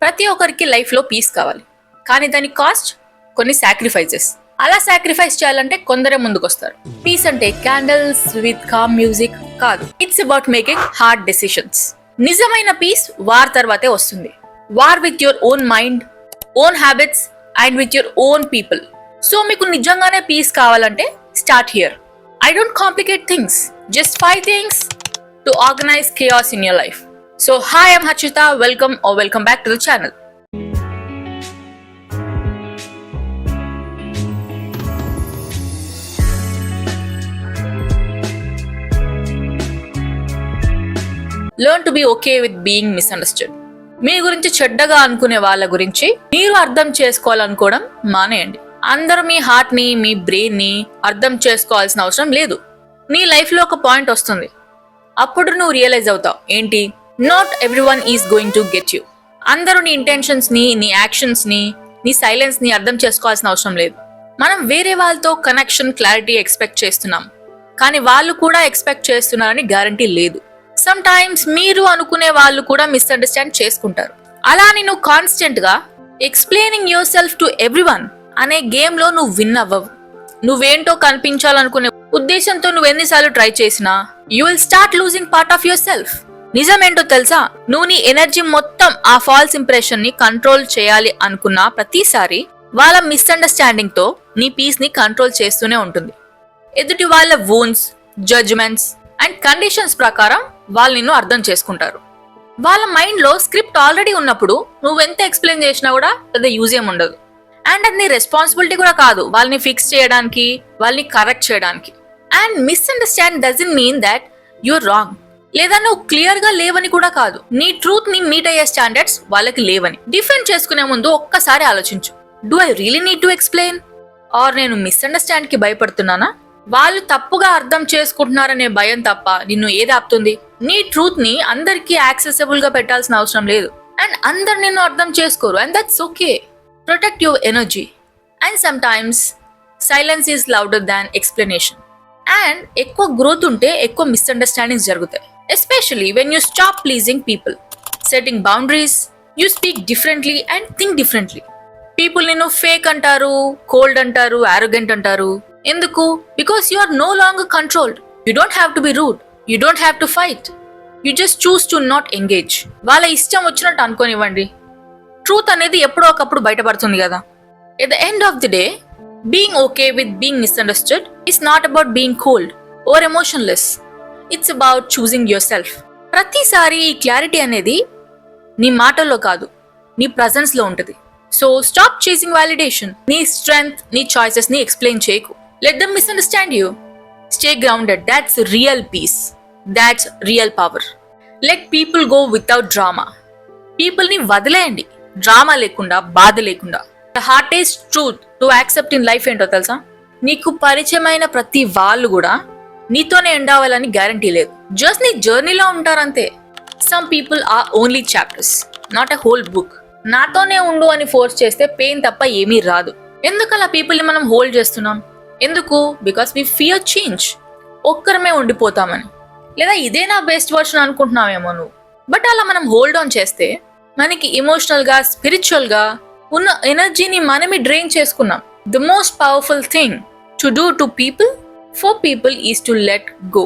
ప్రతి ఒక్కరికి లైఫ్లో పీస్ కావాలి, కానీ దాని కాస్ట్ కొన్ని సాక్రిఫైసెస్. అలా సాక్రిఫైస్ చేయాలంటే కొందరే ముందుకొస్తారు. పీస్ అంటే క్యాండిల్స్ విత్ కామ్ మ్యూజిక్ కాదు. It's about making hard decisions. నిజమైన పీస్ వార్ తర్వాతే వస్తుంది. War with your own mind, own habits and with your own people. So మీకు నిజంగానే పీస్ కావాలంటే start here. I don't complicate things, just 5 things to organize chaos in your life. So hi, I'm Hachita. Welcome back to the channel. Learn to be okay with being misunderstood. మీ గురించి చెడ్డగా అనుకునే వాళ్ళ గురించి మీరు అర్థం చేసుకోవాలనుకోవడం మానేయండి. అందరూ మీ హార్ట్ ని, మీ బ్రెయిన్ ని అర్థం చేసుకోవాల్సిన అవసరం లేదు. నీ లైఫ్ లో ఒక పాయింట్ వస్తుంది, అప్పుడు నువ్వు రియలైజ్ అవుతావు, ఏంటి, not everyone is going to get you. అందరూ నీ ఇంటెన్షన్స్ ని, నీ యాక్షన్స్ ని, నీ సైలెన్స్ ని అర్థం చేసుకోవాల్సిన అవసరం లేదు. మనం వేరే వాళ్ళతో కనెక్షన్, క్లారిటీ ఎక్స్పెక్ట్ చేస్తున్నాం, కానీ వాళ్ళు కూడా ఎక్స్పెక్ట్ చేస్తున్నారని గ్యారంటీ లేదు. సమ్ టైమ్స్ మీరు అనుకునే వాళ్ళు కూడా మిస్అండర్స్టాండ్ చేసుకుంటారు. అలా నేను కాన్స్టెంట్ గా explaining your self to everyone అనే గేమ్ లో నువ్వు విన్ అవ్వవు. నువ్వేంటో కనిపించాలనుకునే ఉద్దేశంతో నువ్వు ఎన్నిసార్లు ట్రై చేసినా you will start losing part of yourself. నిజమేంటో తెలుసా, నువ్వు నీ ఎనర్జీ మొత్తం ఆ ఫాల్స్ ఇంప్రెషన్ ని కంట్రోల్ చేయాలి అనుకున్న ప్రతిసారి వాళ్ళ మిస్అండర్స్టాండింగ్ తో నీ పీస్ ని కంట్రోల్ చేస్తూనే ఉంటుంది. ఎదుటి వాళ్ళ వూన్స్, జడ్జ్మెంట్స్ అండ్ కండిషన్స్ ప్రకారం వాళ్ళు నిన్ను అర్థం చేసుకుంటారు. వాళ్ళ మైండ్ లో స్క్రిప్ట్ ఆల్రెడీ ఉన్నప్పుడు నువ్వెంత ఎక్స్ప్లెయిన్ చేసినా కూడా పెద్ద యూజ్ ఏం ఉండదు. అండ్ అది నీ రెస్పాన్సిబిలిటీ కూడా కాదు వాళ్ళని ఫిక్స్ చేయడానికి, వాళ్ళని కరెక్ట్ చేయడానికి. And misunderstand doesn't mean that you're wrong, లేదా నువ్వు క్లియర్ గా లేవని కూడా కాదు. నీ ట్రూత్ ని మీట్ అయ్యే స్టాండర్డ్స్ వాళ్ళకి లేవని. డిఫెండ్ చేసుకునే ముందు ఒక్కసారి ఆలోచించు, do I really need to explain, or నేను మిస్అండర్స్టాండ్ కి భయపడుతున్నానా? వాళ్ళు తప్పుగా అర్థం చేసుకుంటున్నారనే భయం తప్ప నిన్ను ఏది ఆపుతుంది? నీ ట్రూత్ ని అందరికీ యాక్సెసిబుల్ గా పెట్టాల్సిన అవసరం లేదు. అండ్ అందరు నిన్ను అర్థం చేసుకోరు, and that's okay. Protect your energy. And sometimes silence is louder than explanation. And ఎక్కువ గ్రోత్ ఉంటే ఎక్కువ మిస్అండర్స్టాండింగ్స్ జరుగుతాయి. Especially when you stop pleasing people, setting boundaries, you speak differently and think differently. People నిన్ను fake అంటారు, cold అంటారు, arrogant అంటారు. ఎందుకు? Because you are no longer controlled. You don't have to be rude, you don't have to fight, you just choose to not engage. వాళ్ళ ఇష్టం వచ్చినట్టు అనుకోనివ్వండి. Truth అనేది ఎప్పుడో ఒకప్పుడు బయటపడుతుంది కదా. At the end of the day, being okay with being misunderstood is not about being cold or emotionless. It's about choosing yourself. ప్రతిసారి ఈ క్లారిటీ అనేది నీ మాటల్లో కాదు, నీ ప్రజెన్స్ లో ఉంటుంది. So stop chasing validation. నీ స్ట్రెంగ్త్, నీ చాయిసెస్ ని ఎక్స్ప్లెయిన్ చేయకు. Let them misunderstand you. Stay grounded. That's real peace. That's real power. Let people go without drama. People ni వదిలేయండి, డ్రామా లేకుండా, బాధ లేకుండా. The hardest truth to accept in life ఏంటో తెలుసా? నీకు పరిచయమైన ప్రతి వాళ్ళు కూడా నీతోనే ఎండ్ అవ్వాలని గ్యారంటీ లేదు. జస్ట్ నీ జర్నీలో ఉంటారంతే. Some people are only chapters, not a whole book. నాతోనే ఉండు అని ఫోర్స్ చేస్తే పెయిన్ తప్ప ఏమీ రాదు. ఎందుకు అలా పీపుల్ ని మనం హోల్డ్ చేస్తున్నాం? ఎందుకు? Because we fear change. ఒక్కరమే ఉండిపోతామని, లేదా ఇదే నా బెస్ట్ వర్షన్ అనుకుంటున్నావేమో నువ్వు. బట్ అలా మనం హోల్డ్ ఆన్ చేస్తే మనకి ఎమోషనల్ గా, స్పిరిచువల్ గా ఉన్న ఎనర్జీని మనమే డ్రైన్ చేసుకున్నాం. The most powerful thing to do to people, for people is to let go.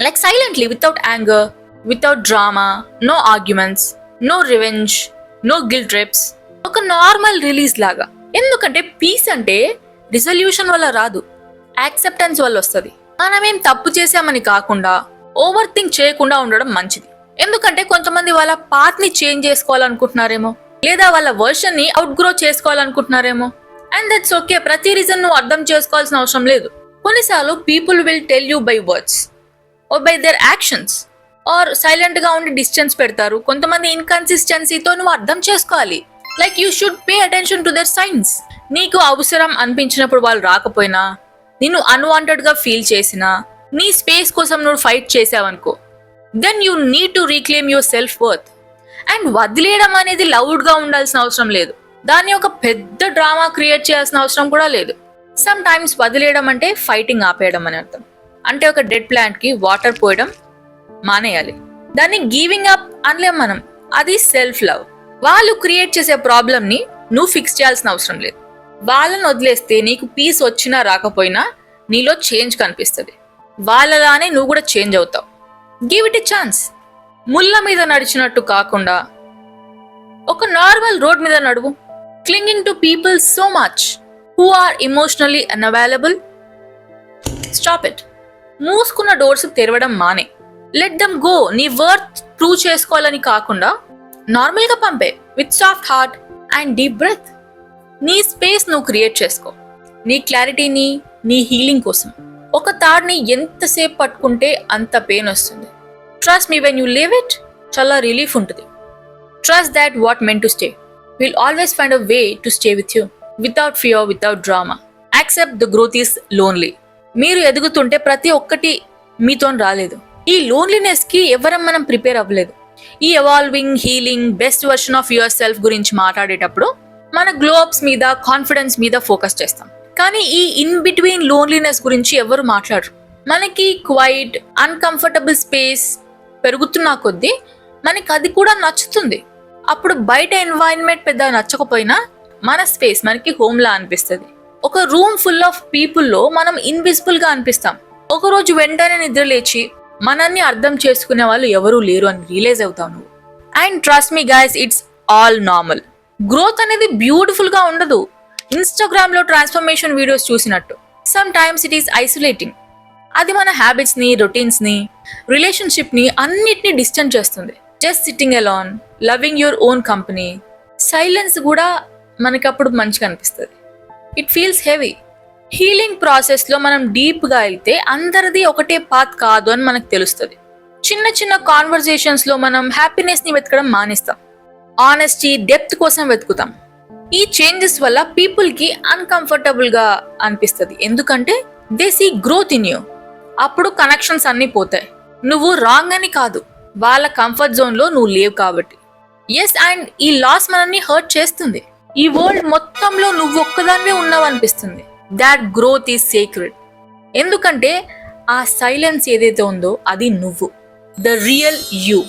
Like silently, without anger, without drama, no arguments, no revenge, no guilt trips. ఒక normal release లాగా. ఎందుకంటే piece అంటే resolution వల్ల రాదు, acceptance వల్ల వస్తుంది. మనమేం తప్పు చేసామని కాకుండా ఓవర్ థింక్ చేయకుండా ఉండడం మంచిది. ఎందుకంటే కొంతమంది వాళ్ళ పాత్ ని చేంజ్ చేసుకోవాలనుకుంటున్నారేమో, లేదా వాళ్ళ వర్షన్ ని అవుట్ గ్రో చేసుకోవాలనుకుంటున్నారేమో. And that's okay. ప్రతి రీజన్ నువ్వు అర్థం చేసుకోవాల్సిన అవసరం లేదు. కొన్నిసార్లు people will tell you by words or by their actions, or silent గా ఉండి డిస్టెన్స్ పెడతారు. కొంతమంది ఇన్కన్సిస్టెన్సీతో నువ్వు అర్థం చేసుకోవాలి. Like you should pay attention to their signs. నీకు అవసరం అనిపించినప్పుడు వాళ్ళు రాకపోయినా, నిన్ను అన్వాంటెడ్ గా ఫీల్ చేసినా, నీ స్పేస్ కోసం నువ్వు ఫైట్ చేసావనుకో, then you need to reclaim your self worth. And వదిలేయడం అనేది లౌడ్ గా ఉండాల్సిన అవసరం లేదు. దాన్ని ఒక పెద్ద డ్రామా క్రియేట్ చేయాల్సిన అవసరం కూడా లేదు. సమ్ టైమ్స్ వదిలేయడం అంటే ఫైటింగ్ ఆపేయడం అని అర్థం. అంటే ఒక డెడ్ ప్లాంట్ కి వాటర్ పోయడం మానేయాలి. దాన్ని గివింగ్ అప్ అనలేం మనం. అది సెల్ఫ్ లవ్. వాళ్ళు క్రియేట్ చేసే ప్రాబ్లమ్ని నువ్వు ఫిక్స్ చేయాల్సిన అవసరం లేదు. వాళ్ళని వదిలేస్తే నీకు పీస్ వచ్చినా రాకపోయినా నీలో చేంజ్ కనిపిస్తుంది. వాళ్ళలానే నువ్వు కూడా చేంజ్ అవుతావు. Give it a chance. ముళ్ళ మీద నడిచినట్టు కాకుండా ఒక నార్మల్ రోడ్ మీద నడువు. Clinging to people so much who are emotionally unavailable, stop it. మూసుకున్న డోర్స్ తెరవడం మానే. Let them go. నీ వర్త్ ప్రూవ్ చేసుకోవాలని కాకుండా నార్మల్గా పంపే with soft heart and deep breath. నీ స్పేస్ నువ్వు క్రియేట్ చేసుకో, నీ క్లారిటీని, నీ హీలింగ్ కోసం. ఒక తాడ్ని ఎంతసేపు పట్టుకుంటే అంత పెయిన్ వస్తుంది. Trust me, when you live it చాలా రిలీఫ్ ఉంటుంది. Trust that what meant to stay will always find a way to stay with you without fear, without drama. Accept the growth is lonely. మీరు ఎదుగుతుంటే ప్రతి ఒక్కటి మీతో రాలేదు. ఈ loneliness కి ఎవరం మనం ప్రిపేర్ అవ్వలేదు. ఈ evolving, healing, best version of your self గురించి మాట్లాడేటప్పుడు మన గ్లోబ్స్ మీద, కాన్ఫిడెన్స్ మీద ఫోకస్ చేస్తాం. కానీ ఈ ఇన్ బిట్వీన్ లోన్లీనెస్ గురించి ఎవరు మాట్లాడరు. మనకి క్వైట్, అన్కంఫర్టబుల్ స్పేస్ పెరుగుతున్న కొద్దీ మనకి అది కూడా నచ్చుతుంది. అప్పుడు బయట ఎన్వైరన్మెంట్ పెద్ద నచ్చకపోయినా మన స్పేస్ మనకి హోమ్లా అనిపిస్తుంది. ఒక రూమ్ ఫుల్ ఆఫ్ పీపుల్లో మనం ఇన్విజిబుల్ గా అనిపిస్తాం. ఒకరోజు వెంటనే నిద్ర లేచి మనల్ని అర్థం చేసుకునే వాళ్ళు ఎవరూ లేరు అని రియలైజ్ అవుతావు నువ్వు. And trust me guys, it's all normal. Growth అనేది బ్యూటిఫుల్ గా ఉండదు. ఇన్స్టాగ్రామ్ లో ట్రాన్స్ఫర్మేషన్ వీడియోస్ చూసినట్టు. Some times it is isolating. అది మన హ్యాబిట్స్ ని, రొటీన్స్ ని, రిలేషన్షిప్ ని అన్నిటినీ డిస్టెన్స్ చేస్తుంది. Just sitting alone, loving your own company. Silence కూడా మనకి అప్పుడు మంచిగా అనిపిస్తుంది. It feels heavy. Healing process లో మనం డీప్ గా వెళ్తే అందరిది ఒకటే పాత్ కాదు అని మనకు తెలుస్తుంది. చిన్న చిన్న కాన్వర్సేషన్స్ లో మనం హ్యాపీనెస్ ని వెతకడం మానేస్తాం. ఆనెస్టీ, డెప్త్ కోసం వెతుకుతాం. ఈ చేంజెస్ వల్ల పీపుల్ కి అన్కంఫర్టబుల్ గా అనిపిస్తుంది. ఎందుకంటే they see growth in you. అప్పుడు కనెక్షన్స్ అన్ని పోతాయి. నువ్వు రాంగ్ అని కాదు, వాళ్ళ కంఫర్ట్ జోన్ లో నువ్వు లేవు కాబట్టి. ఎస్, అండ్ ఈ లాస్ మనల్ని హర్ట్ చేస్తుంది. ఈ వరల్డ్ మొత్తంలో నువ్వు ఒక్కదానివే ఉన్నావు అనిపిస్తుంది. That growth is secret. ఎందుకంటే ఆ సైలెన్స్ ఏదైతే ఉందో అది నువ్వు, ద రియల్ యూ.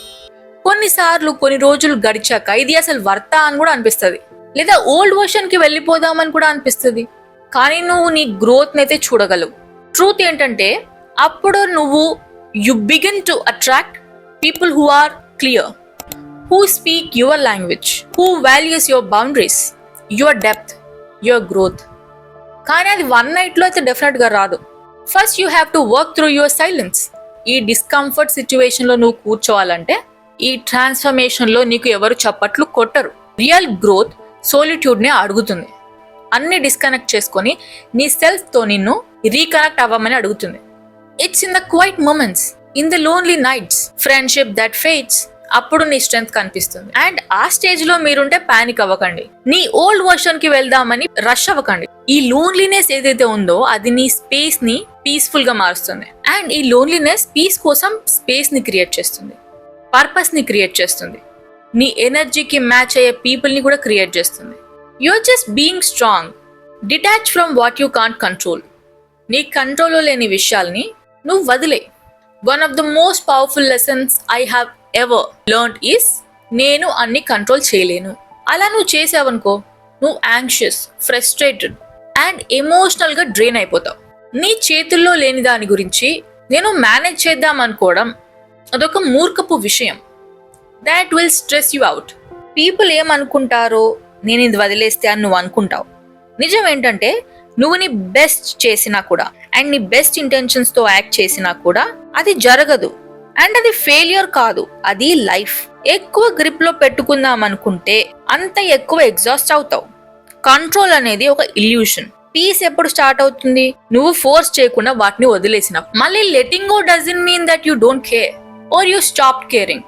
కొన్నిసార్లు కొన్ని రోజులు గడిచాక ఇది అసలు వర్తా అని కూడా అనిపిస్తుంది, లేదా ఓల్డ్ వర్షన్ కి వెళ్ళిపోదామని కూడా అనిపిస్తుంది. కానీ నువ్వు నీ గ్రోత్ నైతే చూడగలవు. ట్రూత్ ఏంటంటే అప్పుడు నువ్వు you begin to attract people who are clear, who speak your language, who values your boundaries, your depth, your growth. కానీ అది వన్ నైట్ లో అయితే డెఫినెట్ గా రాదు. First you have to work through your silence. ఈ discomfort situation లో నువ్వు కూర్చోవాలంటే, ఈ ట్రాన్స్ఫర్మేషన్ లో నీకు ఎవరు చప్పట్లు కొట్టరు. రియల్ గ్రోత్ సోలిట్యూడ్ ని అడుగుతుంది. అన్ని డిస్కనెక్ట్ చేసుకొని నీ సెల్ఫ్ తో నిన్ను రీకనెక్ట్ అవ్వమని అడుగుతుంది. It's in the quiet moments, in the lonely nights, friendship that fades. అప్పుడు నీ స్ట్రెంగ్త్ కనిపిస్తుంది. అండ్ ఆ స్టేజ్ లో మీరుంటే పానిక్ అవ్వకండి. నీ ఓల్డ్ వర్షన్ కి వెళ్దామని రష్ అవ్వకండి. ఈ లోన్లీనెస్ ఏదైతే ఉందో అది నీ స్పేస్ ని పీస్ఫుల్ గా మారుస్తుంది. అండ్ ఈ లోన్లీనెస్ పీస్ కోసం స్పేస్ ని క్రియేట్ చేస్తుంది, పర్పస్ ని క్రియేట్ చేస్తుంది, నీ ఎనర్జీకి మ్యాచ్ అయ్యే పీపుల్ ని కూడా క్రియేట్ చేస్తుంది. You're just being strong, detach from what you can't control. నీ కంట్రోల్లో లేని విషయాల్ని నువ్వు వదిలే. One of the most powerful lessons I have ever learned is, నేను అన్ని కంట్రోల్ చేయలేను. అలా నువ్వు చేసావనుకో, నువ్వు యాంగ్షియస్, ఫ్రస్ట్రేటెడ్ అండ్ ఎమోషనల్ గా డ్రైన్ అయిపోతావు. నీ చేతుల్లో లేని దాని గురించి నేను మేనేజ్ చేద్దాం అనుకోవడం అదొక మూర్ఖపు విషయం. That will stress you out. People ఏమనుకుంటారో నేను ఇది వదిలేస్తే అని నువ్వు అనుకుంటావు. నిజం ఏంటంటే నువ్వు నీ బెస్ట్ చేసినా కూడా, అండ్ నీ బెస్ట్ ఇంటెన్షన్స్ తో యాక్ట్ చేసినా కూడా అది జరగదు. అండ్ అది ఫెయిల్యూర్ కాదు, అది లైఫ్. ఎక్కువ గ్రిప్ లో పెట్టుకుందాం అనుకుంటే అంత ఎక్కువ ఎగ్జాస్ట్ అవుతావు. కంట్రోల్ అనేది ఒక ఇల్యూషన్. పీస్ ఎప్పుడు స్టార్ట్ అవుతుంది? నువ్వు ఫోర్స్ చేయకుండా వాటిని వదిలేసిన. మళ్ళీ letting go doesn't mean that you don't care or you stop caring.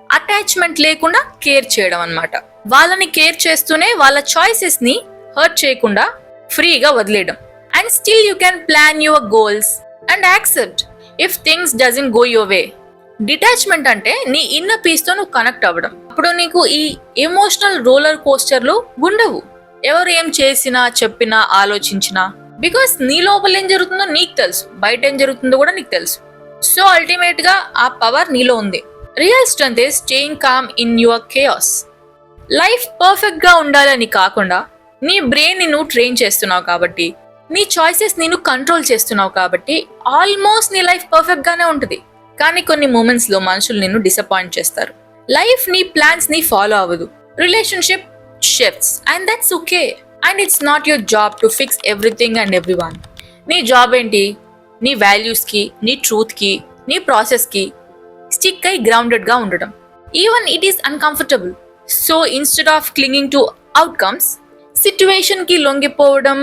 Attachment లేకుండా కేర్ చేయడం అన్నమాట. వాళ్ళని కేర్ చేస్తూనే వాళ్ళ చాయిసెస్ ని హర్ట్ చేయకుండా ఫ్రీగా వదిలేయడం. And still you can plan your goals and accept if things doesn't go your way. Detachment అంటే నీ ఇన్నర్ పీస్ తో నువ్వు కనెక్ట్ అవ్వడం. అప్పుడు నీకు ఈ ఎమోషనల్ రోలర్ కోస్టర్లు ఉండవు. ఎవరు ఏం చేసినా, చెప్పినా, ఆలోచించినా, బికాస్ నీ లోపల ఏం జరుగుతుందో నీకు తెలుసు, బయట ఏం జరుగుతుందో కూడా నీకు తెలుసు. సో అల్టిమేట్ గా ఆ పవర్ నీలో ఉంది. Real strength is staying calm in your chaos. Life perfect గా ఉండాలని కాకుండా నీ బ్రెయిన్ ని నువ్వు ట్రైన్ చేస్తున్నావు కాబట్టి, నీ చాయిసెస్ నేను కంట్రోల్ చేస్తున్నావు కాబట్టి ఆల్మోస్ట్ నీ లైఫ్ పర్ఫెక్ట్ గానే ఉంటుంది. కానీ కొన్ని మూమెంట్స్ లో మనుషులు నిన్ను డిసప్పాయింట్ చేస్తారు. లైఫ్ నీ ప్లాన్స్ ని ఫాలో అవ్వదు. Relationship shifts and that's okay. And it's not your job to fix everything and everyone. నీ జాబ్ ఏంటి? నీ వాల్యూస్ కి, నీ ట్రూత్ కి, నీ ప్రాసెస్ కి స్టిక్ అయి గ్రౌండెడ్ గా ఉండటం. Even it is uncomfortable. So instead of clinging to outcomes, situation కి లొంగిపోవడం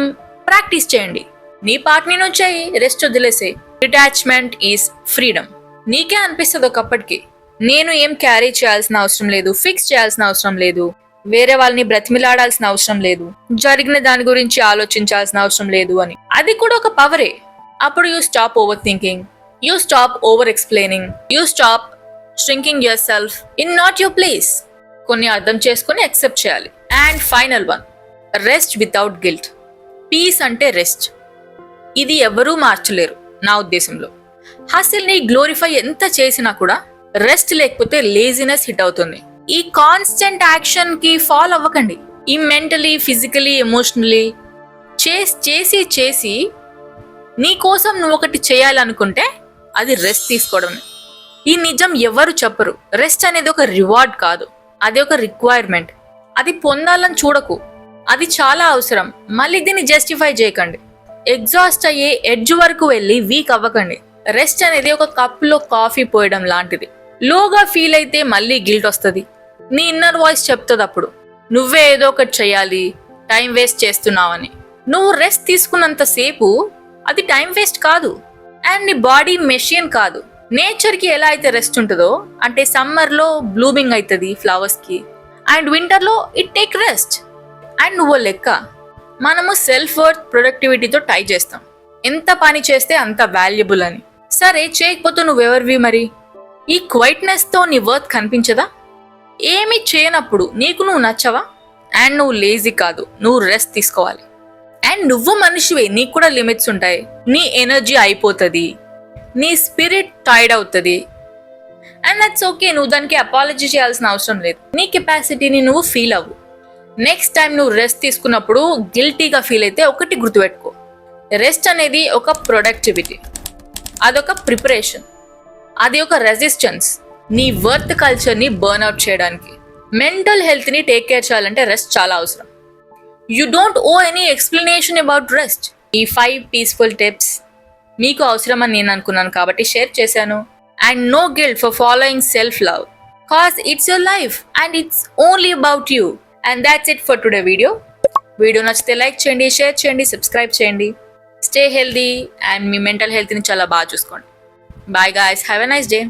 ప్రాక్టీస్ చేయండి. నీ పార్ట్ని నుంచి రెస్ట్ వదిలేసే. Detachment is freedom. నీకే అనిపిస్తుంది ఒకప్పటికి, నేను ఏం క్యారీ చేయాల్సిన అవసరం లేదు, ఫిక్స్ చేయాల్సిన అవసరం లేదు, వేరే వాళ్ళని బ్రతిమిలాడాల్సిన అవసరం లేదు, జరిగిన దాని గురించి ఆలోచించాల్సిన అవసరం లేదు అని. అది కూడా ఒక పవరే. అప్పుడు you stop over thinking, you stop over explaining, you stop shrinking yourself in not your place. కొన్ని అర్థం చేసుకుని యాక్సెప్ట్ చేయాలి. And final one, rest without guilt. Peace అంటే రెస్ట్. ఇది ఎవరూ మార్చలేరు నా ఉద్దేశంలో. హసిల్ని గ్లోరిఫై ఎంత చేసినా కూడా రెస్ట్ లేకపోతే లేజినెస్ హిట్ అవుతుంది. ఈ కాన్స్టెంట్ యాక్షన్ కి ఫాల్ అవ్వకండి. ఈ మెంటలీ, ఫిజికలీ, ఎమోషనలీ చేసి చేసి నీ కోసం నువ్వు ఒకటి చేయాలనుకుంటే అది రెస్ట్ తీసుకోవడమే. ఈ నిజం ఎవరు చెప్పరు. రెస్ట్ అనేది ఒక రివార్డ్ కాదు, అది ఒక రిక్వైర్మెంట్. అది పొందాలని చూడకు, అది చాలా అవసరం. మళ్ళీ దీన్ని జస్టిఫై చేయకండి. ఎగ్జాస్ట్ అయ్యే ఎడ్జ్ వరకు వెళ్ళి వీక్ అవ్వకండి. రెస్ట్ అనేది ఒక కప్లో కాఫీ పోయడం లాంటిది. లోగా ఫీల్ అయితే మళ్ళీ గిల్ట్ వస్తుంది. నీ ఇన్నర్ వాయిస్ చెప్తుంది అప్పుడు నువ్వే ఏదో ఒకటి చెయ్యాలి, టైం వేస్ట్ చేస్తున్నావని. నువ్వు రెస్ట్ తీసుకున్నంత సేపు అది టైం వేస్ట్ కాదు. అండ్ నీ బాడీ మెషిన్ కాదు. నేచర్ కి ఎలా అయితే రెస్ట్ ఉంటుందో, అంటే సమ్మర్ లో బ్లూమింగ్ అవుతుంది ఫ్లవర్స్ కి, అండ్ వింటర్ లో ఇట్ టేక్ రెస్ట్. అండ్ నువ్వు లెక్క, మనము సెల్ఫ్ వర్త్ ప్రొడక్టివిటీతో టై చేస్తాం. ఎంత పని చేస్తే అంత వాల్యుబుల్ అని. సరే చేయకపోతే నువ్వెవరివి మరి? ఈ క్వైట్నెస్ తో నీ వర్త్ కనిపించదా? ఏమి చేయనప్పుడు నీకు నువ్వు నచ్చవా? అండ్ నువ్వు లేజీ కాదు, నువ్వు రెస్ట్ తీసుకోవాలి. అండ్ నువ్వు మనిషివే, నీకు కూడా లిమిట్స్ ఉంటాయి. నీ ఎనర్జీ అయిపోతుంది, నీ స్పిరిట్ టైర్డ్ అవుతుంది. And that's okay. నువ్వు దానికి అపాలజీ చేయాల్సిన అవసరం లేదు. నీ కెపాసిటీని నువ్వు ఫీల్ అవ్వు. నెక్స్ట్ టైం నువ్వు రెస్ట్ తీసుకున్నప్పుడు గిల్టీగా ఫీల్ అయితే ఒకటి గుర్తుపెట్టుకో, రెస్ట్ అనేది ఒక ప్రొడక్టివిటీ, అదొక ప్రిపరేషన్, అది ఒక రెసిస్టెన్స్ నీ వర్త్ కల్చర్ని బర్న్అవుట్ చేయడానికి. మెంటల్ హెల్త్ని టేక్ కేర్ చేయాలంటే రెస్ట్ చాలా అవసరం. You don't oh any explanation about rest. ఈ 5 పీస్ఫుల్ టిప్స్ మీకు అవసరమని నేను అనుకున్నాను కాబట్టి షేర్ చేశాను. And no guilt for following self love, cause it's your life and it's only about you. And that's it for today video. Video నచ్చితే like చేయండి, share చేయండి, సబ్స్క్రైబ్ చేయండి. స్టే హెల్దీ అండ్ మీ మెంటల్ హెల్త్ని చాలా బాగా చూసుకోండి. Bye guys, have a nice day.